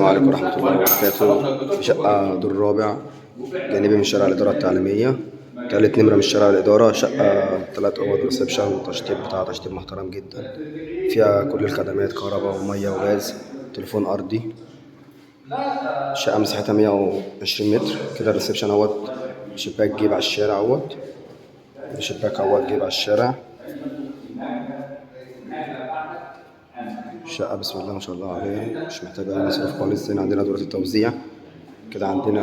عليكم ورحمة الله وبركاته. في شقة دور رابع جانبي من شارع الإدارة التعليمية، تالت نمرة من شارع الإدارة. شقة 3 أوض ريسبشن، تشطيب بتاع تشطيب محترم جدا، فيها كل الخدمات، كهرباء ومية وغاز، تليفون أرضي. الشقة مساحتها 120 متر كده. الريسبشن اهوت، شباك جيب على الشارع اهوت، شباك اهوت جيب على الشارع. الشقة بسم الله ما شاء الله عليها، مش محتاجة أي مصروف خالص. هنا عندنا دورة التوزيع كده. عندنا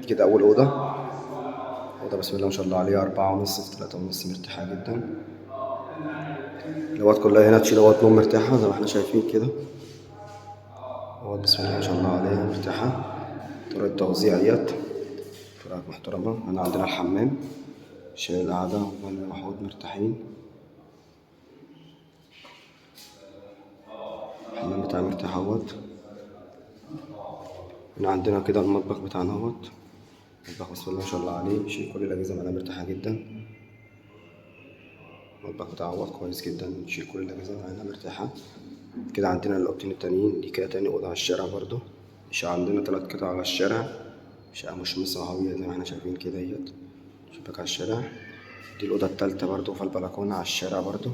كده أول أوضة بسم الله ما شاء الله عليها 4.5 في 3.5، مرتاحة جدا. الأوض كلها هنا تشيل أوض نوم مرتاحة زي ما احنا شايفين كده. أوض بسم الله ما شاء الله عليها مرتاحة. دورة التوزيع ديت فراغ محترمة. هنا عندنا الحمام، شايل القعدة والوحود مرتاحين. الحمام بتاعي مرتاح اهوت. هنا عندنا كده المطبخ بتاعنا اهوت، المطبخ بسم الله ما شاء الله عليه، شيل كل الأجهزة معانا مرتاحة جدا. المطبخ بتاعه اهوت كويس جدا، شيل كل الأجهزة معانا مرتاحة. كده عندنا الأوضتين التانيين، دي كده تاني أوضة على الشارع برضو. الشقة عندنا 3 قطع على الشارع، شقة مش مصهوية زي ما احنا شايفين كده اهيت، شباك على الشارع. دي الأوضة التالتة برضو في البلكونة على الشارع برضو.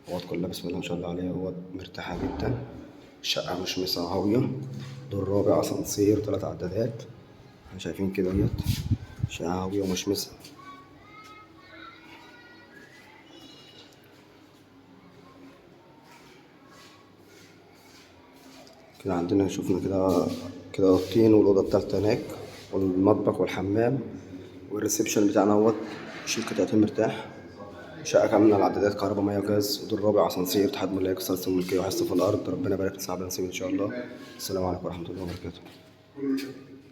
الأوض كلها بسم الله ما شاء الله عليها، أوض مرتاحة جدا. الشقة مش مصهوية، دور رابع، أسانسير 3 عدادات، احنا شايفين كده اهيت. شقة هاوية ومش مصهوية. كده عندنا شوفنا كده أوضتين، والأوضة التالتة هناك، والمطبخ والحمام والريسبشن بتاعنا اهوت، شيل قطعتين مرتاح. شقة كاملة، العدادات كهرباء مية وغاز، ودور رابع، أسانسير، اتحاد ملاك، سلسلة ملكية، وحصة في الأرض. ربنا يبارك لصاحب النصيب إن شاء الله. السلام عليكم ورحمة الله وبركاته.